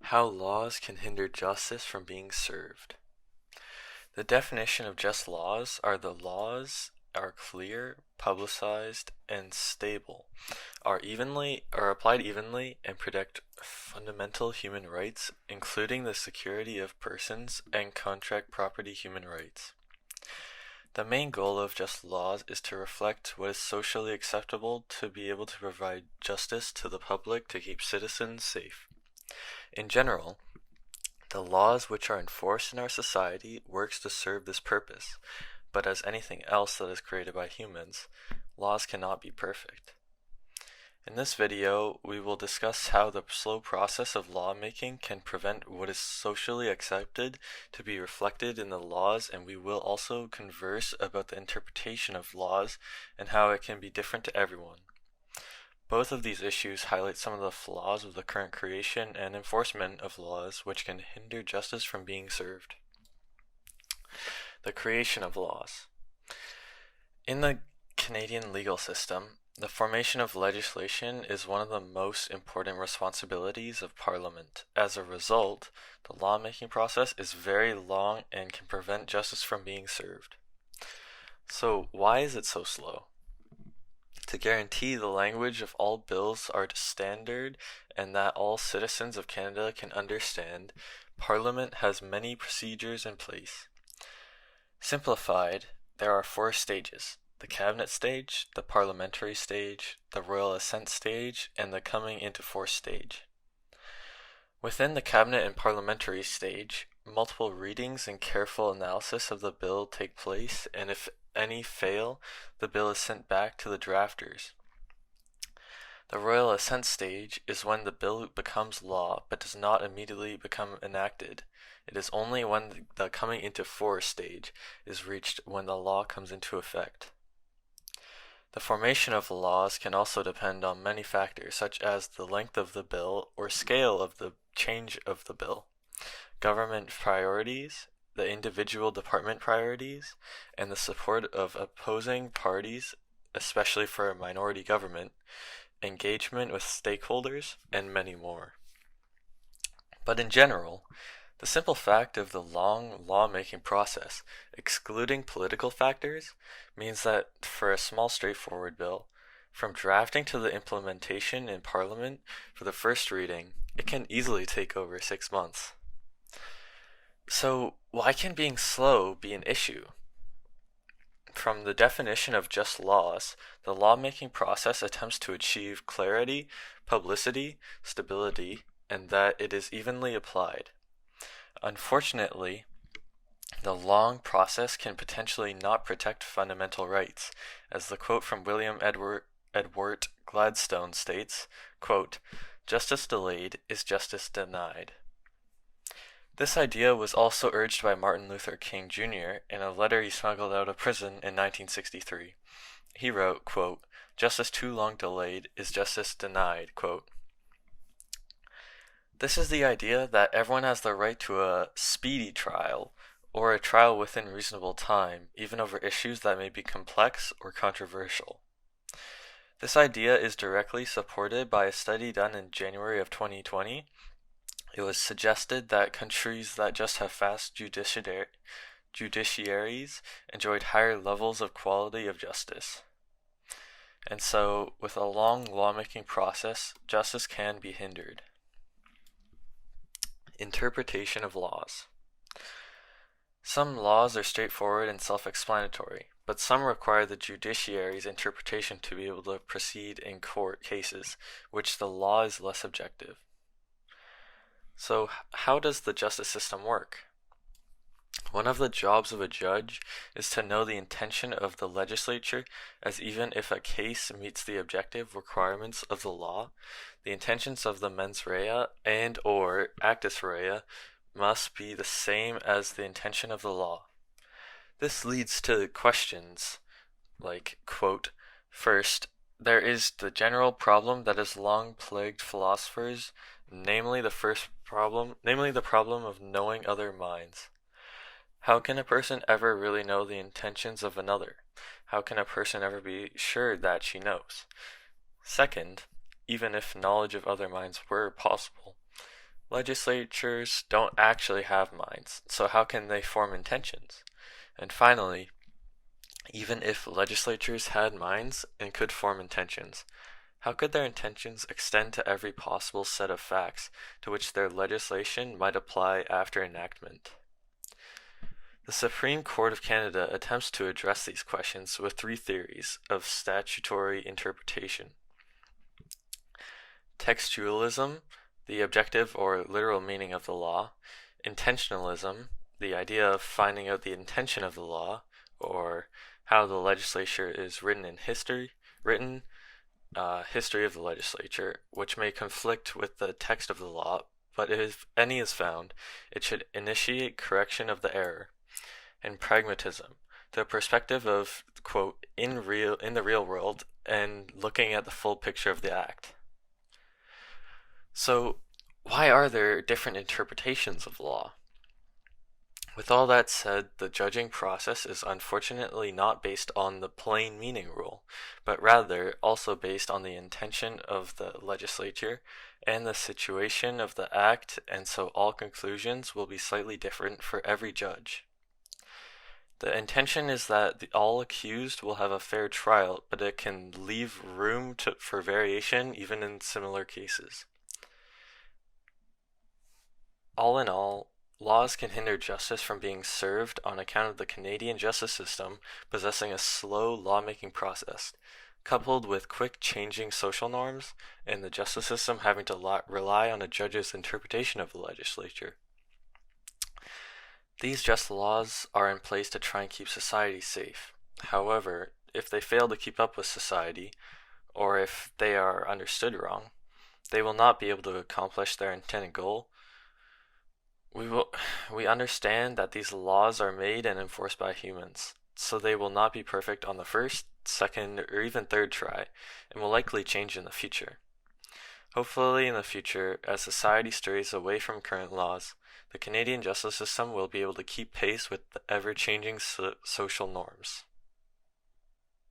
How laws can hinder justice from being served. The definition of just laws are the laws are clear, publicized, and stable, are applied evenly and protect fundamental human rights, including the security of persons and contract property human rights. The main goal of just laws is to reflect what is socially acceptable to be able to provide justice to the public to keep citizens safe. In general, the laws which are enforced in our society works to serve this purpose, but as anything else that is created by humans, laws cannot be perfect. In this video, we will discuss how the slow process of lawmaking can prevent what is socially accepted to be reflected in the laws, and we will also converse about the interpretation of laws and how it can be different to everyone. Both of these issues highlight some of the flaws of the current creation and enforcement of laws which can hinder justice from being served. The creation of laws. In the Canadian legal system, the formation of legislation is one of the most important responsibilities of Parliament. As a result, the lawmaking process is very long and can prevent justice from being served. So, why is it so slow? To guarantee the language of all bills are standard and that all citizens of Canada can understand, Parliament has many procedures in place. Simplified, there are 4 stages: the Cabinet stage, the Parliamentary stage, the Royal Assent stage, and the Coming into Force stage. Within the Cabinet and Parliamentary stage, multiple readings and careful analysis of the bill take place, and if any fail, the bill is sent back to the drafters. The Royal Assent stage is when the bill becomes law but does not immediately become enacted. It is only when the Coming into Force stage is reached when the law comes into effect. The formation of laws can also depend on many factors, such as the length of the bill or scale of the change of the bill, government priorities, the individual department priorities, and the support of opposing parties, especially for a minority government, engagement with stakeholders, and many more. But in general, the simple fact of the long lawmaking process, excluding political factors, means that for a small straightforward bill, from drafting to the implementation in Parliament for the first reading, it can easily take over 6 months. So, why can being slow be an issue? From the definition of just laws, the lawmaking process attempts to achieve clarity, publicity, stability, and that it is evenly applied. Unfortunately, the long process can potentially not protect fundamental rights, as the quote from William Edward Gladstone states, quote, "Justice delayed is justice denied." This idea was also urged by Martin Luther King Jr. in a letter he smuggled out of prison in 1963. He wrote, quote, "Justice too long delayed is justice denied," quote. This is the idea that everyone has the right to a speedy trial, or a trial within reasonable time, even over issues that may be complex or controversial. This idea is directly supported by a study done in January of 2020. It was suggested that countries that just have fast judiciaries enjoyed higher levels of quality of justice. And so, with a long lawmaking process, justice can be hindered. Interpretation of laws. Some laws are straightforward and self-explanatory, but some require the judiciary's interpretation to be able to proceed in court cases, which the law is less objective. So, how does the justice system work? One of the jobs of a judge is to know the intention of the legislature, as even if a case meets the objective requirements of the law, the intentions of the mens rea and or actus rea must be the same as the intention of the law. This leads to questions like, quote, "First, there is the general problem that has long plagued philosophers, namely the problem of knowing other minds. How can a person ever really know the intentions of another? How can a person ever be sure that she knows? Second, even if knowledge of other minds were possible, Legislatures don't actually have minds, so how can they form intentions? And finally, even if legislatures had minds and could form intentions, how could their intentions extend to every possible set of facts to which their legislation might apply after enactment? The Supreme Court of Canada attempts to address these questions with three theories of statutory interpretation: textualism, the objective or literal meaning of the law; intentionalism, the idea of finding out the intention of the law, or how the legislature is written in history, history of the legislature, which may conflict with the text of the law, but if any is found, it should initiate correction of the error; and pragmatism, the perspective of, quote, in the real world and looking at the full picture of the act. So, why are there different interpretations of law? With all that said, the judging process is unfortunately not based on the plain meaning rule, but rather also based on the intention of the legislature and the situation of the act, and so all conclusions will be slightly different for every judge. The intention is that all accused will have a fair trial, but it can leave room for variation even in similar cases. All in all, laws can hinder justice from being served on account of the Canadian justice system possessing a slow lawmaking process, coupled with quick changing social norms, and the justice system having to rely on a judge's interpretation of the legislature. These just laws are in place to try and keep society safe. However, if they fail to keep up with society, or if they are understood wrong, they will not be able to accomplish their intended goal. We understand that these laws are made and enforced by humans, so they will not be perfect on the first, second, or even third try, and will likely change in the future. Hopefully in the future, as society strays away from current laws, the Canadian justice system will be able to keep pace with the ever-changing social norms.